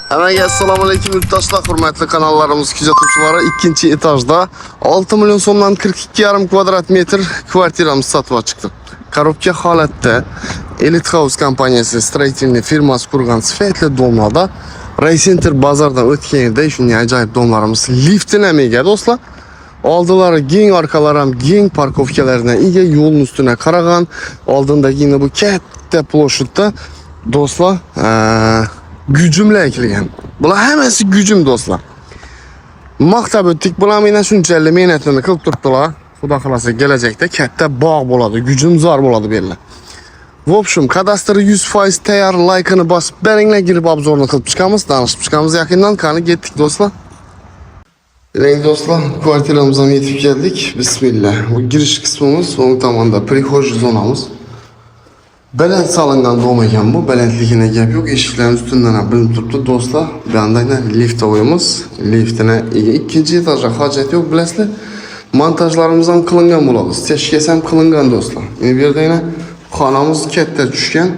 Hemen assalamu alaykum yurttaşlar, hurmatli kanallarımız kuzatuvchilari, ikkinchi etajda 6 milyon so'mdan 42,5 kvadrat metr kvartiramiz sotuvga chiqdi. Korobka holatda Elite House kompaniyasi stроительный firmasi qurgan sifatli domlarda Raycenter bozordan o'tgan yerda shunday ajoyib domlarimiz liftini ham ega do'stlar. Oldilari keng, orqalari ham keng parkovkalarga ega, yo'lning ustuna qaragan, oldindagi bu katta ploshadda do'stlar gücümle ekilgan. Bular hammasi gücüm do'stlar. Maqtab o'tdik, bular meni shunchalik mehnatini qilib turibdilar. Xudo xolasa kelajakda katta bog' bo'ladi, gücüm zor bo'ladi bu yerlar. В общем, kadastr 100% tayyor, like'ini bosib beringlar, girib obzorni qilib chiqamiz, tanishib chiqamiz yaqindan. Qani ketdik do'stlar. Biling do'stlar, kvartiramizga yetib keldik. Bismillah. Bu girish qismimiz, o'ng tomonda prixojniy zonamiz. Baland solingan dom ekan bu, balandligine gap yo'q. Eshiklarning ustidan ham bilinib turibdi do'stlar. Bu yerda lift o'yimiz. Liftini ikkinchi etajga hojat yo'q, bilasizlar. Montajlarimiz ham qilingan bo'ladi. Steshkasi ham qilingan do'stlar. Bu yerda xonamiz katta tushgan.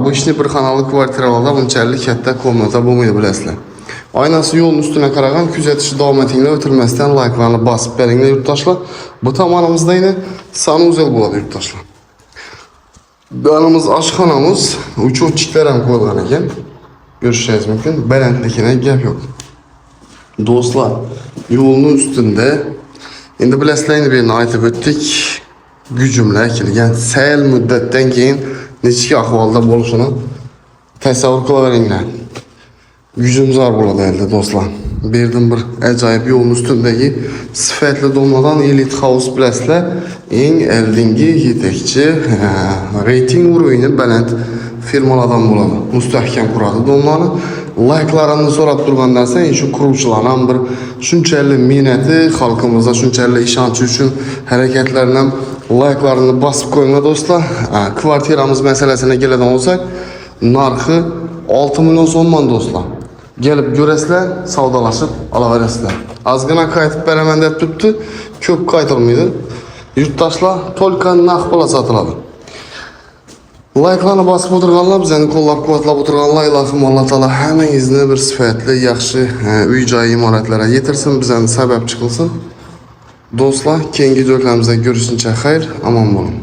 Bu ishni bir xonali kvartiralarda bunchalik katta komnata bo'lmaydi, bilasizlar. Oynasi yo'lning ustuna qaragan, kuzatishni davom etinglar, o'tirmasdan like'larni bosib beringlar yurtdoshlar. Bu tomonimizda sanuzel bo'ladi yurtdoshlar. Yanımız aşxonamiz, uçuvchiklar ham qo'yilgan ekan. Ko'rishingiz mumkin. Balandligine gap yo'q. Do'stlar, yo'lning ustunda endi bilasizlar, bu yerni aytib o'tdik. Gücümlar kelgan sal muddatdan keyin nechta ahvolda bo'lishini tasavvur qilaveringlar. Gücüm zor bo'ladi endi do'stlar. Bu yerdan bir ajoyib yo'lning ustundagi sifatli domlardan Elite House bilasizlar, eng oldingi yetakchi reyting urovini baland firmalardan bo'ladi. Mustahkam quradi domlarni. Like'larini so'rab turgan narsa, shu quruvchilarning ham bir shunchalik mehnati, xalqimizga shunchalik ishonchi uchun harakatlarini ham like'larini bosib qo'yinglar do'stlar. Kvartiramiz masalasine keladigan bo'lsak, narxi 6 milyon so'mman do'stlar. Gelip görəsizlər, savdalaşıb alaverasizlər. Azgına qaytıb beraman deb turibdi, ko'p qaytılmaydı. Yurtdaşlar tolka naq pula satıladi. Like'larni bosib o'tirganlar, bizani qo'llab-quvvatlab o'tirganlar, ilohim Alloh taolo hammangizni bir sifatli, yaxshi uy-joy imoratlariga yetirsin, bizani sababchi qilsin. Do'stlar, keyingi videolarimizda ko'rishguncha xayr, omon bo'ling.